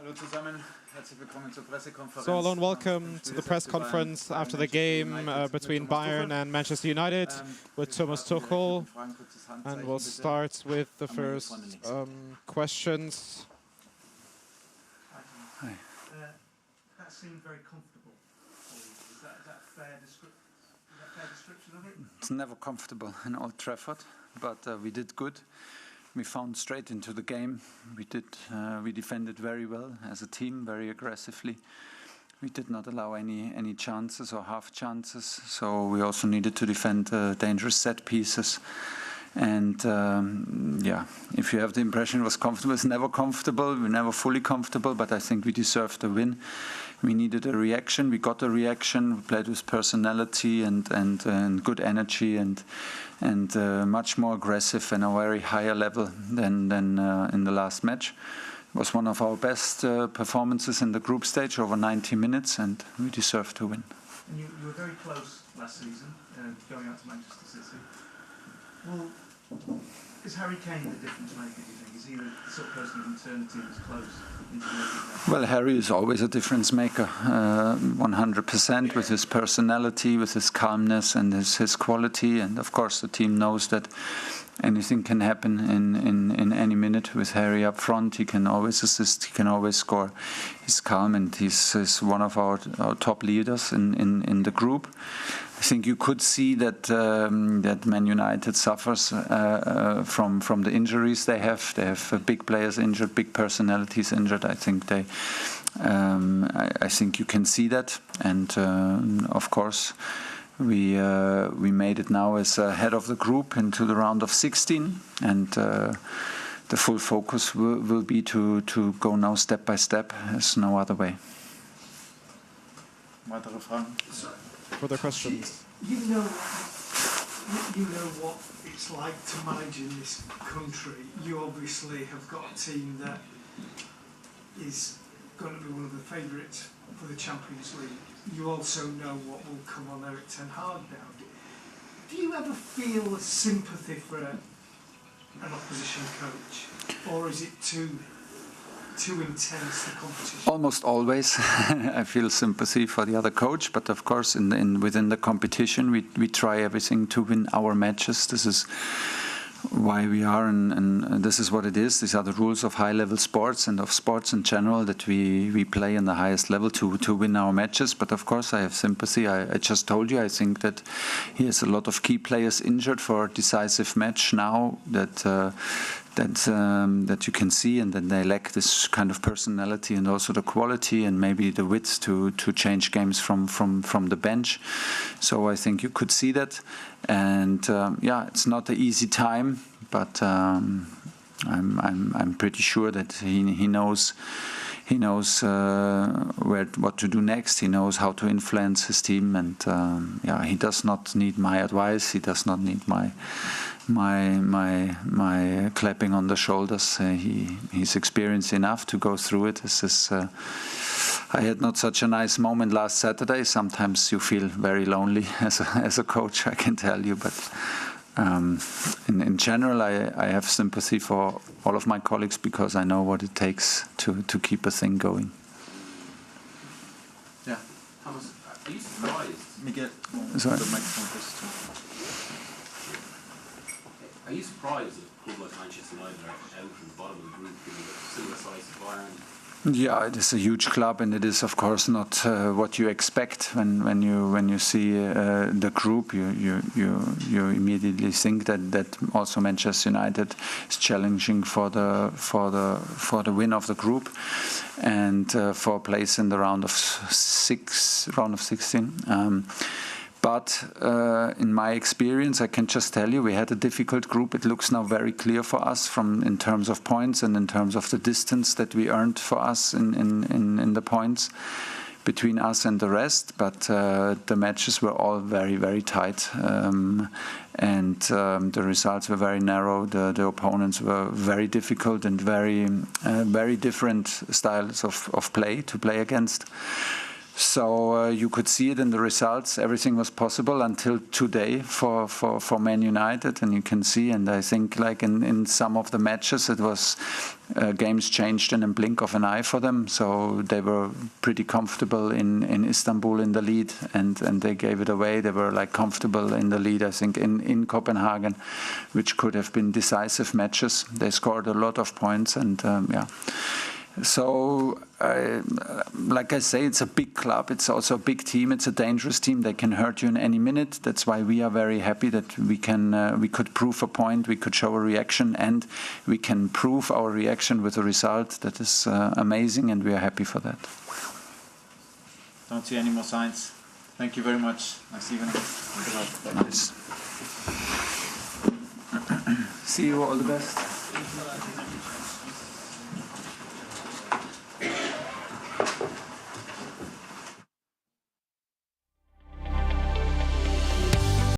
So, hello and welcome to the press conference after the game between Bayern and Manchester United with Thomas Tuchel. And we'll start with the first questions. Hi. That seemed very comfortable. Is that a fair description of it? It's never comfortable in Old Trafford, but we did good. We found straight into the game. We defended very well as a team, very aggressively. We did not allow any chances or half chances. So we also needed to defend dangerous set pieces. And yeah, if you have the impression it was comfortable, it's never comfortable. We're never fully comfortable, but I think we deserved a win. We needed a reaction. We got a reaction. We played with personality and good energy and much more aggressive and a very higher level than in the last match. It was one of our best performances in the group stage, over 90 minutes, and we deserved to win. And you were very close last season, going out to Manchester City. Well, is Harry Kane the difference maker, do you think? Is he the sort of person who can turn the team as close into making that? Well, Harry is always a difference maker, 100%, with his personality, with his calmness and his quality. And of course, the team knows that anything can happen in any minute with Harry up front. He can always assist, he can always score. He's calm and he's one of our top leaders in the group. I think you could see that Man United suffers from the injuries they have. They have big players injured, big personalities injured. I think I think you can see that, and of course we made it now as head of the group into the round of 16, and the full focus will be to go now step by step. There's no other way. Weitere Fragen? Further questions? You know what it's like to manage in this country. You obviously have got a team that is going to be one of the favourites for the Champions League. You also know what will come on Erik ten Hag now. Do you ever feel sympathy for an opposition coach, or is it too intense, the competition? Almost always I feel sympathy for the other coach, but of course within the competition we try everything to win our matches. This is why we are, and this is what it is. These are the rules of high-level sports and of sports in general, that we play in the highest level to win our matches. But of course I have sympathy. I just told you, I think that he has a lot of key players injured for a decisive match now that you can see, and then they lack this kind of personality and also the quality and maybe the wits to change games from the bench. So I think you could see that, and yeah, it's not an easy time, but I'm pretty sure that he knows what to do next. He knows how to influence his team, and yeah, he does not need my advice. He does not need my clapping on the shoulders. He's experienced enough to go through it. I had not such a nice moment last Saturday. Sometimes you feel very lonely as a coach, I can tell you. But in general, I have sympathy for all of my colleagues, because I know what it takes to keep a thing going. Yeah. Thomas, are you surprised? Miguel. Sorry. Are you surprised that a club like Manchester United are out in the bottom of the group, given the similar size to Bayern? Yeah, it is a huge club, and it is of course not what you expect when you see the group. You immediately think that also Manchester United is challenging for the win of the group and for a place in the round of 16. But in my experience, I can just tell you, we had a difficult group. It looks now very clear for us in terms of points and in terms of the distance that we earned for us in the points between us and the rest. But the matches were all very, very tight, and the results were very narrow. The opponents were very difficult and very different styles of play to play against. So you could see it in the results. Everything was possible until today for Man United, and you can see. And I think, like in some of the matches, it was games changed in a blink of an eye for them. So they were pretty comfortable in Istanbul in the lead, and they gave it away. They were like comfortable in the lead, I think, in Copenhagen, which could have been decisive matches. They scored a lot of points, and yeah. So, like I say, it's a big club. It's also a big team. It's a dangerous team. They can hurt you in any minute. That's why we are very happy that we could prove a point, we could show a reaction, and we can prove our reaction with a result that is amazing, and we are happy for that. Don't see any more signs. Thank you very much. Nice evening. Nice. See you. All the best.